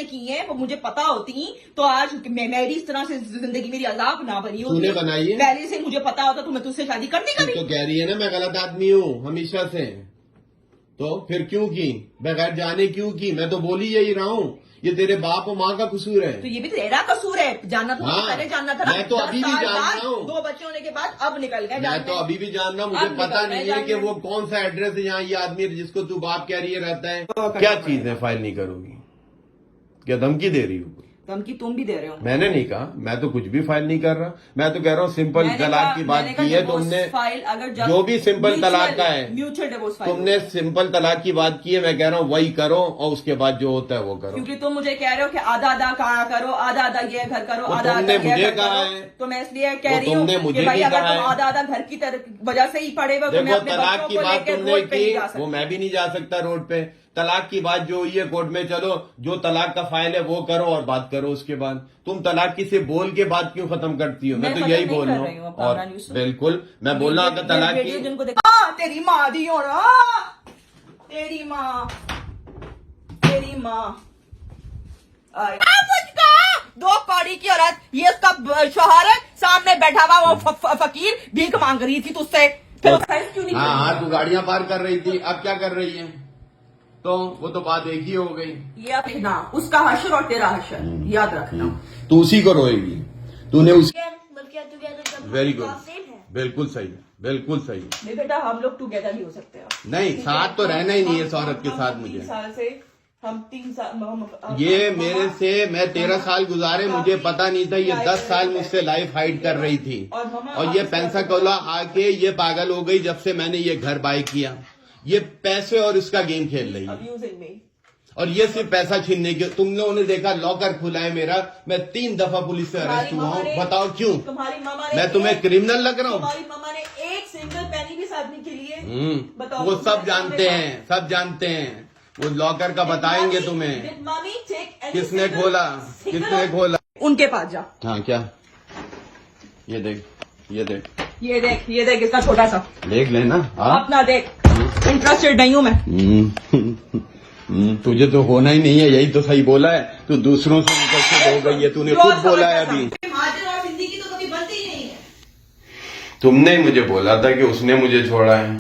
हरकतें की हैं वो मुझे पता होती तो आज मेरी इस तरह से जिंदगी मेरी अजाब ना बनी होती। तूने बनाई है? पहले से मुझे पता होता तो मैं तुझसे शादी करती तू कभी। तो कह रही है ना मैं गलत आदमी हूँ हमेशा से, तो फिर क्यों की? बगैर जाने क्यों की? मैं तो बोल ही यही रहा हूँ, ये तेरे बाप और माँ का कसूर है। तो ये भी तेरा कसूर है, जानना तो हाँ, पहले जानना था। मैं तो अभी भी जान रहा हूँ। 2 बच्चे होने के बाद अब निकल गए। मैं तो अभी भी जान रहा हूँ, मुझे अब पता निकल नहीं गए है कि जानने। वो कौन सा एड्रेस है यहाँ ये आदमी जिसको तू बाप कह रही है रहता है। क्या चीज है फाइल नहीं करोगी? क्या धमकी दे रही हो? धमकी तुम भी दे रहे हो। मैंने नहीं कहा, मैं तो कुछ भी फाइल नहीं कर रहा। मैं तो कह रहा हूँ सिंपल तलाक की बात की है तुमने, फाइल अगर जो भी सिंपल तलाक का है, म्यूचुअल डिवोर्स फाइल तुमने सिंपल तलाक की बात की है। मैं कह रहा हूँ वही करो और उसके बाद जो होता है वो करो। क्योंकि तुम मुझे कह रहे हो कि आधा आधा कहा करो, आधा आधा ये घर करो, वो आधा आधा तुमने ये मुझे घर कहा करो। है। तो मैं इसलिए कह वो रही हूँ तुमने कि मुझे भाई भी अगर कहा तुम है। आधा आधा घर की वजह से ही पड़े हुए तो मैं देखो अपने तलाक बच्चों की को बात लेकर तुमने रोड पे नहीं जा की, वो सकती। मैं भी नहीं जा सकता रोड पे। तलाक की बात जो हुई है कोर्ट में, चलो जो तलाक का फाइल है वो करो और बात करो उसके बाद। तुम तलाक की से बोल के बात क्यों खत्म करती हो? मैं तो यही बोल रहा हूँ। और बिल्कुल मैं बोल रहा हूँ अगर तलाक की जिनको तेरी माँ दी हो ना, तेरी माँ दो कौड़ी की औरत, ये उसका शौहर है, सामने बैठा हुआ वो फकीर भीख मांग रही थी तुझसे। फिर क्यों नहीं? हाँ हाँ, तू गाड़ियां पार कर रही थी, अब क्या कर रही है? तो वो तो बात एक ही हो गई। ये अपना उसका हशर और तेरा हशर याद रखना। तू उसी को रोएगी, तूने उसी। वेरी गुड, बिल्कुल सही है, बिल्कुल सही है। नहीं बेटा, हम लोग टुगेदर नहीं हो सकते अब। नहीं, साथ तो रहना ही नहीं है इस औरत के साथ मुझे। 3 साल से हम 3 साल ये मेरे से मैं 13 साल गुजारे, मुझे पता नहीं था। ये 10 साल मुझसे लाइफ हाइड कर रही थी और ये पेंसाकोला आके ये पागल हो गई जब से मैंने ये घर बाय किया। ये पैसे और इसका गेम खेल रही है और ये सिर्फ पैसा छीनने के। तुम लोगों ने देखा लॉकर खुला है मेरा, मैं 3 दफा पुलिस से अरेस्ट हुआ हूँ। बताओ क्यों? तुम्हारी मामा मैं तुम्हें क्रिमिनल लग रहा हूँ? तुम्हारी मामा ने एक सिंगल पैनी भी साधने के लिए बताओ। वो सब जानते हैं, सब जानते हैं। वो लॉकर का बताएंगे तुम्हें किसने खोला, किसने खोला। उनके पास जा। हाँ क्या? ये देख, ये देख, ये देख, ये देख, इसका छोटा सा देख लेना। अपना देख, इंटरेस्टेड नहीं हूँ मैं। तुझे तो होना ही नहीं है, यही तो सही बोला है। तू दूसरों से इंटरेस्टेड हो गई है, तूने खुद बोला है अभी। महाजन और जिंदगी तो कभी बनती ही नहीं है। तुमने ही मुझे बोला था कि उसने मुझे छोड़ा है।